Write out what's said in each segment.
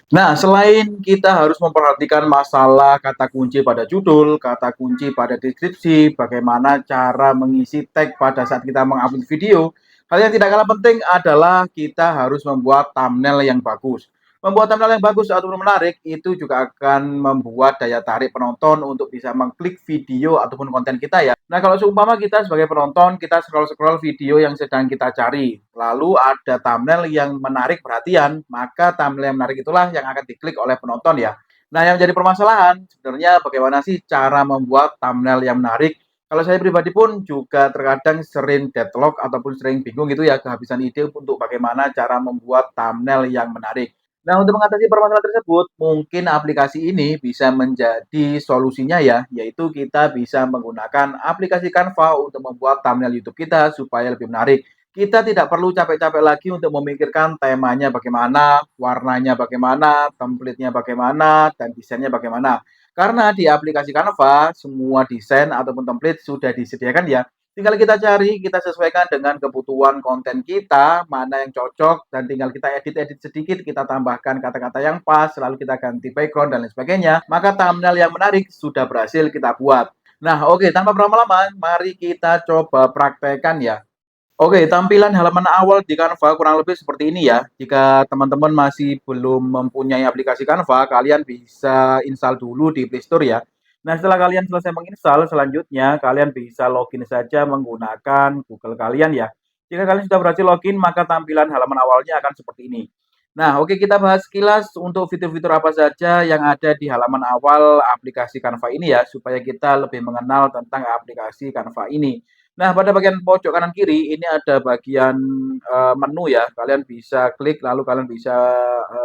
Nah, selain kita harus memperhatikan masalah kata kunci pada judul, kata kunci pada deskripsi, bagaimana cara mengisi tag pada saat kita mengupload video, hal yang tidak kalah penting adalah kita harus membuat thumbnail yang bagus. Membuat thumbnail yang bagus ataupun menarik itu juga akan membuat daya tarik penonton untuk bisa mengklik video ataupun konten kita ya. Nah, kalau seumpama kita sebagai penonton, kita scroll-scroll video yang sedang kita cari, lalu ada thumbnail yang menarik perhatian, maka thumbnail yang menarik itulah yang akan diklik oleh penonton ya. Nah, yang jadi permasalahan sebenarnya bagaimana sih cara membuat thumbnail yang menarik? Kalau saya pribadi pun juga terkadang sering deadlock ataupun sering bingung gitu ya, kehabisan ide untuk bagaimana cara membuat thumbnail yang menarik. Nah, untuk mengatasi permasalahan tersebut, mungkin aplikasi ini bisa menjadi solusinya ya, yaitu kita bisa menggunakan aplikasi Canva untuk membuat thumbnail YouTube kita supaya lebih menarik. Kita tidak perlu capek-capek lagi untuk memikirkan temanya bagaimana, warnanya bagaimana, template-nya bagaimana, dan desainnya bagaimana. Karena di aplikasi Canva, semua desain ataupun template sudah disediakan ya. Tinggal kita cari, kita sesuaikan dengan kebutuhan konten kita, mana yang cocok, dan tinggal kita edit-edit sedikit, kita tambahkan kata-kata yang pas, lalu kita ganti background dan lain sebagainya. Maka thumbnail yang menarik sudah berhasil kita buat. Nah, oke, tanpa berlama-lama, mari kita coba praktekkan ya. Oke, tampilan halaman awal di Canva kurang lebih seperti ini ya. Jika teman-teman masih belum mempunyai aplikasi Canva, kalian bisa install dulu di Play Store ya. Nah, setelah kalian selesai menginstal, selanjutnya kalian bisa login saja menggunakan Google kalian ya. Jika kalian sudah berhasil login, maka tampilan halaman awalnya akan seperti ini. Nah, oke, kita bahas sekilas untuk fitur-fitur apa saja yang ada di halaman awal aplikasi Canva ini ya, supaya kita lebih mengenal tentang aplikasi Canva ini. Nah, pada bagian pojok kanan kiri ini ada bagian, menu ya. Kalian bisa klik lalu kalian bisa,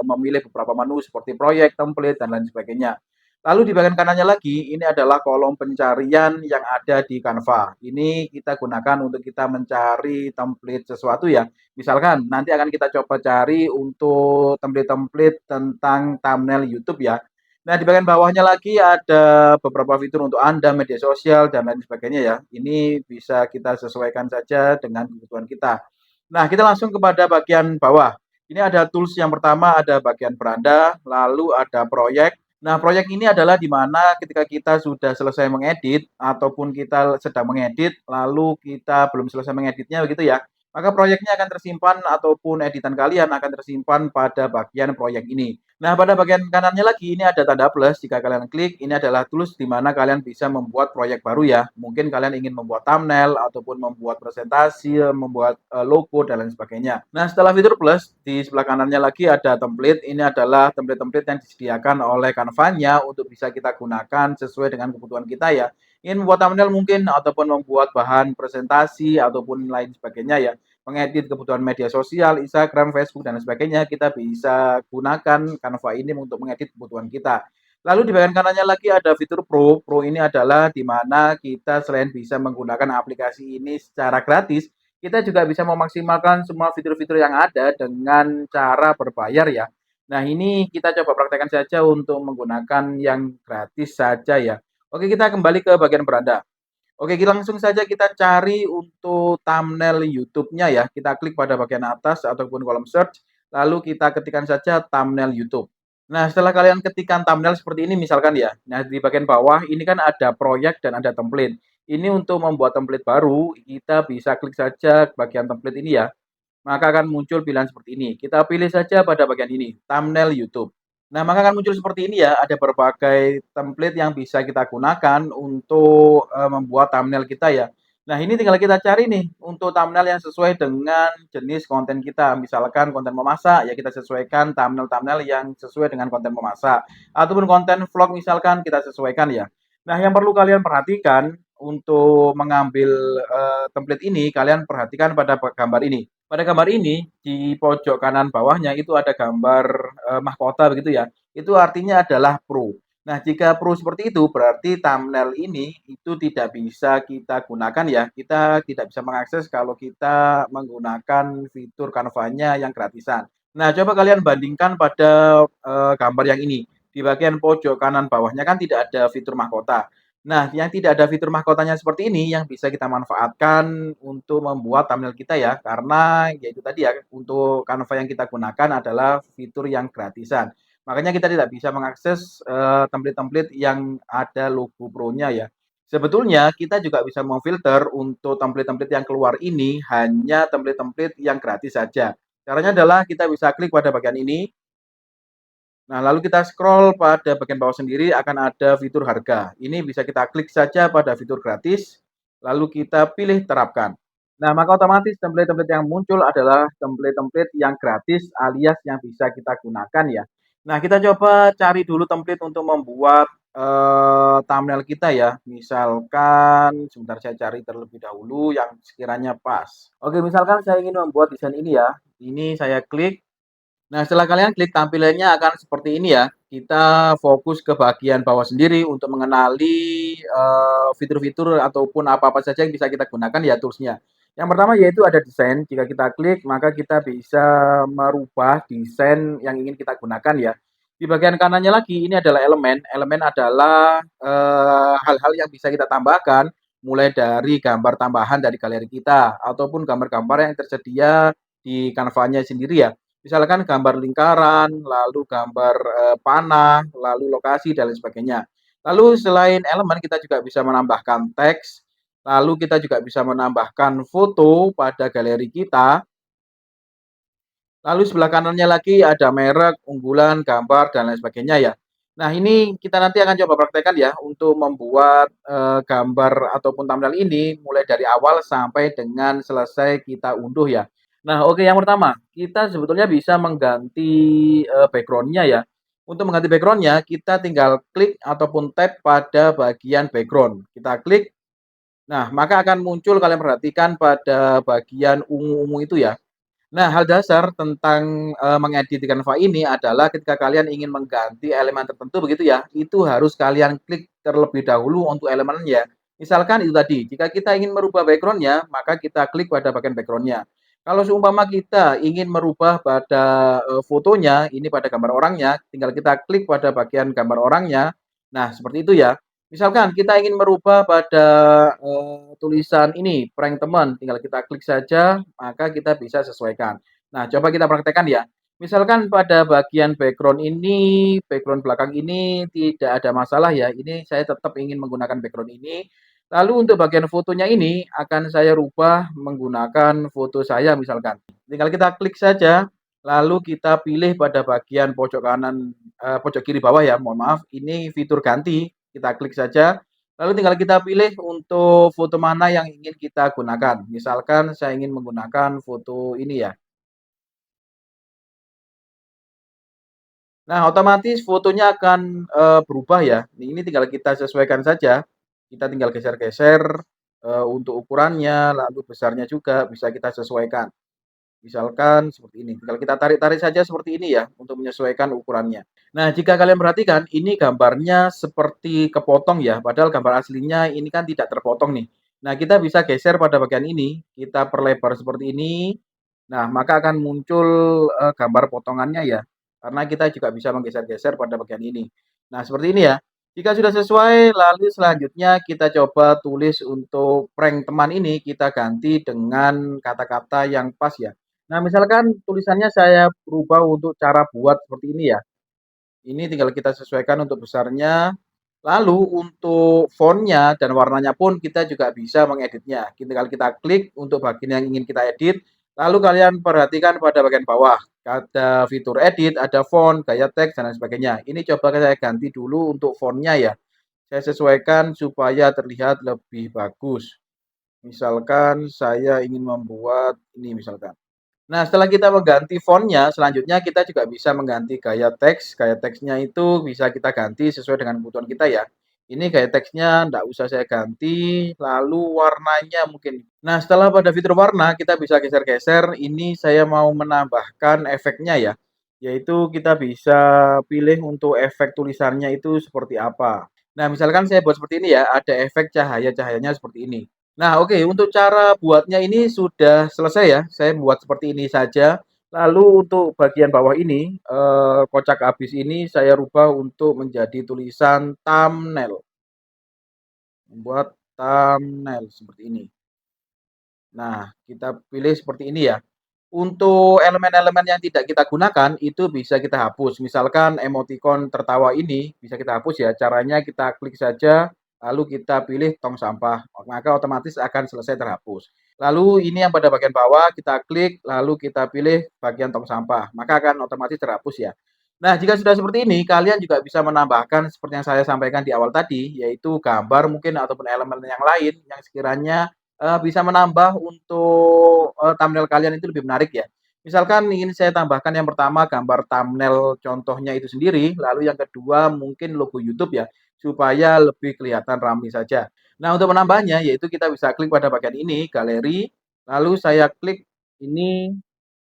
memilih beberapa menu seperti proyek, template, dan lain sebagainya. Lalu di bagian kanannya lagi, ini adalah kolom pencarian yang ada di Canva. Ini kita gunakan untuk kita mencari template sesuatu ya. Misalkan nanti akan kita coba cari untuk template-template tentang thumbnail YouTube ya. Nah, di bagian bawahnya lagi ada beberapa fitur untuk Anda, media sosial, dan lain sebagainya ya. Ini bisa kita sesuaikan saja dengan kebutuhan kita. Nah, kita langsung kepada bagian bawah. Ini ada tools yang pertama, ada bagian beranda, lalu ada proyek. Nah, proyek ini adalah di mana ketika kita sudah selesai mengedit ataupun kita sedang mengedit, lalu kita belum selesai mengeditnya begitu ya, maka proyeknya akan tersimpan ataupun editan kalian akan tersimpan pada bagian proyek ini. Nah, pada bagian kanannya lagi ini ada tanda plus. Jika kalian klik, ini adalah tools di mana kalian bisa membuat proyek baru ya. Mungkin kalian ingin membuat thumbnail ataupun membuat presentasi, membuat logo dan lain sebagainya. Nah, setelah fitur plus, di sebelah kanannya lagi ada template. Ini adalah template-template yang disediakan oleh Canva-nya untuk bisa kita gunakan sesuai dengan kebutuhan kita ya. Ingin membuat thumbnail mungkin ataupun membuat bahan presentasi ataupun lain sebagainya ya, mengedit kebutuhan media sosial, Instagram, Facebook, dan sebagainya, kita bisa gunakan Canva ini untuk mengedit kebutuhan kita. Lalu di bagian kanannya lagi ada fitur Pro. Pro ini adalah di mana kita selain bisa menggunakan aplikasi ini secara gratis, kita juga bisa memaksimalkan semua fitur-fitur yang ada dengan cara berbayar ya. Nah, ini kita coba praktekkan saja untuk menggunakan yang gratis saja ya. Oke, kita kembali ke bagian beranda. Oke, langsung saja kita cari untuk thumbnail YouTube-nya ya. Kita klik pada bagian atas ataupun kolom search, lalu kita ketikkan saja thumbnail YouTube. Nah, setelah kalian ketikkan thumbnail seperti ini misalkan ya. Nah, di bagian bawah ini kan ada proyek dan ada template. Ini untuk membuat template baru, kita bisa klik saja bagian template ini ya. Maka akan muncul pilihan seperti ini. Kita pilih saja pada bagian ini, thumbnail YouTube. Nah, maka akan muncul seperti ini ya, ada berbagai template yang bisa kita gunakan untuk membuat thumbnail kita ya. Nah, ini tinggal kita cari nih untuk thumbnail yang sesuai dengan jenis konten kita. Misalkan konten memasak, ya kita sesuaikan thumbnail-thumbnail yang sesuai dengan konten memasak. Ataupun konten vlog misalkan kita sesuaikan ya. Nah, yang perlu kalian perhatikan untuk mengambil template ini, kalian perhatikan pada gambar ini. Pada gambar ini, di pojok kanan bawahnya itu ada gambar, mahkota begitu ya, itu artinya adalah pro. Nah, jika pro seperti itu, berarti thumbnail ini itu tidak bisa kita gunakan ya, kita tidak bisa mengakses kalau kita menggunakan fitur Canva-nya yang gratisan. Nah, coba kalian bandingkan pada, gambar yang ini. Di bagian pojok kanan bawahnya kan tidak ada fitur mahkota. Nah, yang tidak ada fitur mahkotanya seperti ini yang bisa kita manfaatkan untuk membuat thumbnail kita ya, karena ya itu tadi ya, untuk Canva yang kita gunakan adalah fitur yang gratisan. Makanya kita tidak bisa mengakses, template-template yang ada logo Pro-nya ya. Sebetulnya kita juga bisa memfilter untuk template-template yang keluar ini hanya template-template yang gratis saja. Caranya adalah kita bisa klik pada bagian ini. Nah, lalu kita scroll pada bagian bawah sendiri akan ada fitur harga. Ini bisa kita klik saja pada fitur gratis, lalu kita pilih terapkan. Nah, maka otomatis template-template yang muncul adalah template-template yang gratis alias yang bisa kita gunakan ya. Nah, kita coba cari dulu template untuk membuat thumbnail kita ya. Misalkan sebentar saya cari terlebih dahulu yang sekiranya pas. Oke, misalkan saya ingin membuat desain ini ya. Ini saya klik. Nah, setelah kalian klik tampilannya akan seperti ini ya. Kita fokus ke bagian bawah sendiri untuk mengenali, fitur-fitur ataupun apa-apa saja yang bisa kita gunakan ya tools-nya. Yang pertama yaitu ada desain, jika kita klik maka kita bisa merubah desain yang ingin kita gunakan ya. Di bagian kanannya lagi ini adalah elemen, elemen adalah, hal-hal yang bisa kita tambahkan, mulai dari gambar tambahan dari galeri kita, ataupun gambar-gambar yang tersedia di Canva-nya sendiri ya. Misalkan gambar lingkaran, lalu gambar, panah, lalu lokasi dan lain sebagainya. Lalu selain elemen kita juga bisa menambahkan teks, lalu kita juga bisa menambahkan foto pada galeri kita, lalu sebelah kanannya lagi ada merek, unggulan, gambar dan lain sebagainya ya. Nah, ini kita nanti akan coba praktekkan ya untuk membuat, gambar ataupun thumbnail ini mulai dari awal sampai dengan selesai kita unduh ya. Nah, oke yang pertama, kita sebetulnya bisa mengganti, background-nya ya. Untuk mengganti background-nya, kita tinggal klik ataupun tap pada bagian background. Kita klik, nah maka akan muncul kalian perhatikan pada bagian ungu-ungu itu ya. Nah, hal dasar tentang, mengedit di Canva ini adalah ketika kalian ingin mengganti elemen tertentu begitu ya, itu harus kalian klik terlebih dahulu untuk elemennya. Misalkan itu tadi, jika kita ingin merubah background-nya, maka kita klik pada bagian background-nya. Kalau seumpama kita ingin merubah pada, fotonya, ini pada gambar orangnya, tinggal kita klik pada bagian gambar orangnya. Nah, seperti itu ya. Misalkan kita ingin merubah pada, tulisan ini, prank teman, tinggal kita klik saja, maka kita bisa sesuaikan. Nah, coba kita praktekkan ya. Misalkan pada bagian background ini, background belakang ini tidak ada masalah ya, ini saya tetap ingin menggunakan background ini. Lalu untuk bagian fotonya ini akan saya rubah menggunakan foto saya misalkan. Tinggal kita klik saja, lalu kita pilih pada bagian pojok kanan, pojok kiri bawah ya, mohon maaf, ini fitur ganti, kita klik saja. Lalu tinggal kita pilih untuk foto mana yang ingin kita gunakan. Misalkan saya ingin menggunakan foto ini ya. Nah, otomatis fotonya akan, berubah ya. Ini tinggal kita sesuaikan saja. Kita tinggal geser-geser, untuk ukurannya, lalu besarnya juga bisa kita sesuaikan. Misalkan seperti ini, tinggal kita tarik-tarik saja seperti ini ya, untuk menyesuaikan ukurannya. Nah, jika kalian perhatikan, ini gambarnya seperti kepotong ya, padahal gambar aslinya ini kan tidak terpotong nih. Nah, kita bisa geser pada bagian ini, kita perlebar seperti ini. Nah, maka akan muncul, gambar potongannya ya, karena kita juga bisa menggeser-geser pada bagian ini. Nah, seperti ini ya. Jika sudah sesuai, lalu selanjutnya kita coba tulis untuk prank teman ini, kita ganti dengan kata-kata yang pas ya. Nah, misalkan tulisannya saya rubah untuk cara buat seperti ini ya. Ini tinggal kita sesuaikan untuk besarnya. Lalu untuk font-nya dan warnanya pun kita juga bisa mengeditnya. Tinggal kita klik untuk bagian yang ingin kita edit. Lalu kalian perhatikan pada bagian bawah. Ada fitur edit, ada font, gaya teks, dan lain sebagainya. Ini coba saya ganti dulu untuk font-nya ya. Saya sesuaikan supaya terlihat lebih bagus. Misalkan saya ingin membuat ini misalkan. Nah, setelah kita mengganti font-nya, selanjutnya kita juga bisa mengganti gaya teks. Gaya teksnya itu bisa kita ganti sesuai dengan kebutuhan kita ya. Ini gaya teksnya nggak usah saya ganti, lalu warnanya mungkin. Nah, setelah pada fitur warna, kita bisa geser-geser. Ini saya mau menambahkan efeknya ya, yaitu kita bisa pilih untuk efek tulisannya itu seperti apa. Nah, misalkan saya buat seperti ini ya, ada efek cahaya-cahayanya seperti ini. Nah, oke, untuk cara buatnya ini sudah selesai ya. Saya buat seperti ini saja. Lalu untuk bagian bawah ini, kocak habis ini saya rubah untuk menjadi tulisan thumbnail. Membuat thumbnail seperti ini. Nah, kita pilih seperti ini ya. Untuk elemen-elemen yang tidak kita gunakan, itu bisa kita hapus. Misalkan emoticon tertawa ini bisa kita hapus ya. Caranya kita klik saja, lalu kita pilih tong sampah, maka otomatis akan selesai terhapus. Lalu ini yang pada bagian bawah, kita klik, lalu kita pilih bagian tong sampah, maka akan otomatis terhapus ya. Nah, jika sudah seperti ini, kalian juga bisa menambahkan seperti yang saya sampaikan di awal tadi, yaitu gambar mungkin ataupun elemen yang lain yang sekiranya bisa menambah untuk, thumbnail kalian itu lebih menarik ya. Misalkan ingin saya tambahkan yang pertama gambar thumbnail contohnya itu sendiri, lalu yang kedua mungkin logo YouTube ya, supaya lebih kelihatan rapi saja. Nah, untuk menambahnya yaitu kita bisa klik pada bagian ini, galeri, lalu saya klik ini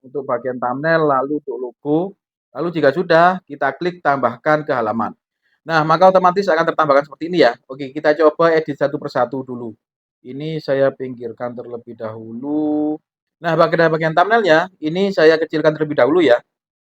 untuk bagian thumbnail, lalu untuk logo, lalu jika sudah kita klik tambahkan ke halaman. Nah, maka otomatis akan tertambahkan seperti ini ya. Oke, kita coba edit satu persatu dulu. Ini saya pinggirkan terlebih dahulu. Nah, bagian thumbnail-nya ini saya kecilkan terlebih dahulu ya.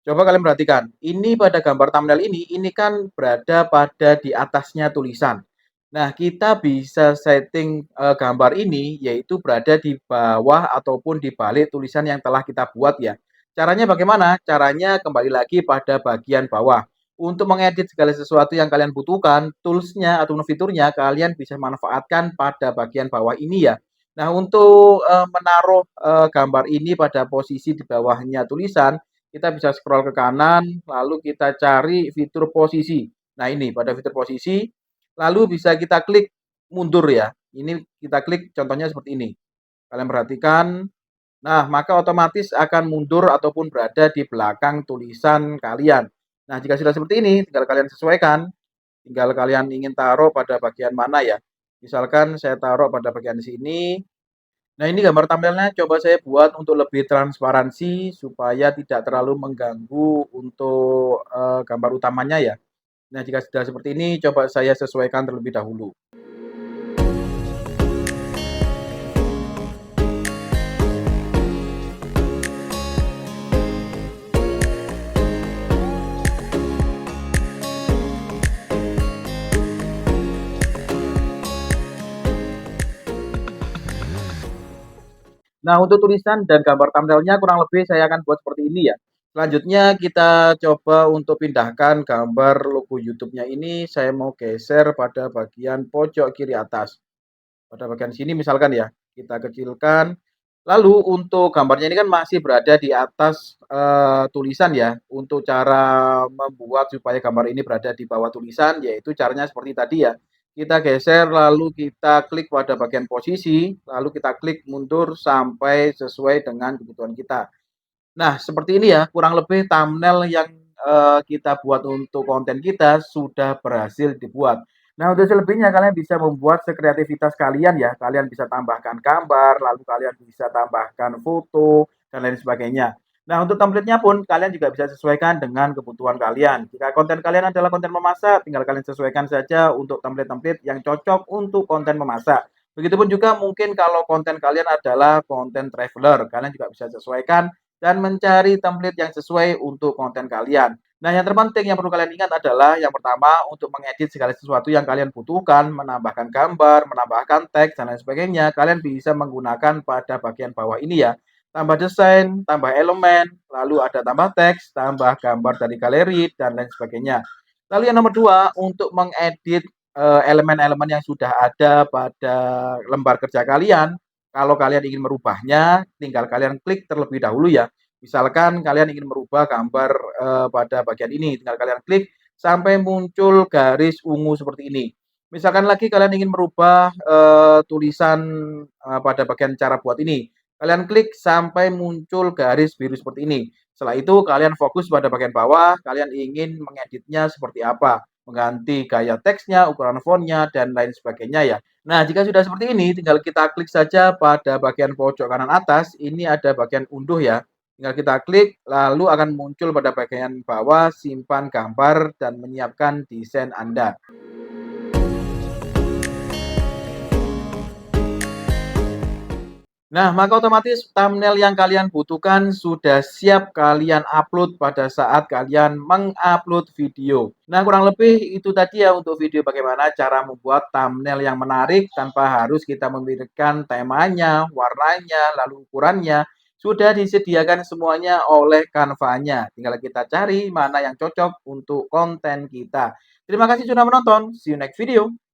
Coba kalian perhatikan, ini pada gambar thumbnail ini kan berada pada di atasnya tulisan. Nah, kita bisa setting, gambar ini yaitu berada di bawah ataupun di balik tulisan yang telah kita buat ya. Caranya bagaimana? Caranya kembali lagi pada bagian bawah. Untuk mengedit segala sesuatu yang kalian butuhkan, tools-nya ataupun fiturnya kalian bisa manfaatkan pada bagian bawah ini ya. Nah, untuk, menaruh, gambar ini pada posisi di bawahnya tulisan, kita bisa scroll ke kanan, lalu kita cari fitur posisi. Nah, ini pada fitur posisi, lalu bisa kita klik mundur ya. Ini kita klik contohnya seperti ini. Kalian perhatikan, nah maka otomatis akan mundur ataupun berada di belakang tulisan kalian. Nah, jika sudah seperti ini, tinggal kalian sesuaikan, tinggal kalian ingin taruh pada bagian mana ya. Misalkan saya taruh pada bagian sini. Nah, ini gambar thumbnail-nya coba saya buat untuk lebih transparansi supaya tidak terlalu mengganggu untuk, gambar utamanya ya. Nah, jika sudah seperti ini coba saya sesuaikan terlebih dahulu. Nah, untuk tulisan dan gambar thumbnail-nya kurang lebih saya akan buat seperti ini ya. Selanjutnya kita coba untuk pindahkan gambar logo YouTube-nya ini, saya mau geser pada bagian pojok kiri atas. Pada bagian sini misalkan ya, kita kecilkan. Lalu untuk gambarnya ini kan masih berada di atas, tulisan ya. Untuk cara membuat supaya gambar ini berada di bawah tulisan, yaitu caranya seperti tadi ya. Kita geser, lalu kita klik pada bagian posisi, lalu kita klik mundur sampai sesuai dengan kebutuhan kita. Nah, seperti ini ya, kurang lebih thumbnail yang, kita buat untuk konten kita sudah berhasil dibuat. Nah, untuk selebihnya kalian bisa membuat sekreativitas kalian ya, kalian bisa tambahkan gambar, lalu kalian bisa tambahkan foto, dan lain sebagainya. Nah, untuk template-nya pun kalian juga bisa sesuaikan dengan kebutuhan kalian. Jika konten kalian adalah konten memasak, tinggal kalian sesuaikan saja untuk template-template yang cocok untuk konten memasak. Begitupun juga mungkin kalau konten kalian adalah konten traveler, kalian juga bisa sesuaikan dan mencari template yang sesuai untuk konten kalian. Nah, yang terpenting yang perlu kalian ingat adalah yang pertama untuk mengedit segala sesuatu yang kalian butuhkan, menambahkan gambar, menambahkan teks dan lain sebagainya, kalian bisa menggunakan pada bagian bawah ini ya. Tambah desain, tambah elemen, lalu ada tambah teks, tambah gambar dari galeri dan lain sebagainya. Lalu yang nomor dua, untuk mengedit elemen-elemen yang sudah ada pada lembar kerja kalian, kalau kalian ingin merubahnya, tinggal kalian klik terlebih dahulu ya. Misalkan kalian ingin merubah gambar, pada bagian ini, tinggal kalian klik sampai muncul garis ungu seperti ini. Misalkan lagi kalian ingin merubah, tulisan, pada bagian cara buat ini, kalian klik sampai muncul garis biru seperti ini. Setelah itu kalian fokus pada bagian bawah, kalian ingin mengeditnya seperti apa, mengganti gaya teksnya, ukuran fontnya, dan lain sebagainya ya. Nah, jika sudah seperti ini, tinggal kita klik saja pada bagian pojok kanan atas, ini ada bagian unduh ya. Tinggal kita klik, lalu akan muncul pada bagian bawah simpan gambar dan menyiapkan desain Anda. Nah, maka otomatis thumbnail yang kalian butuhkan sudah siap kalian upload pada saat kalian mengupload video. Nah, kurang lebih itu tadi ya untuk video bagaimana cara membuat thumbnail yang menarik tanpa harus kita memikirkan temanya, warnanya, lalu ukurannya. sudah disediakan semuanya oleh Canva-nya. Tinggal kita cari mana yang cocok untuk konten kita. Terima kasih sudah menonton. See you next video.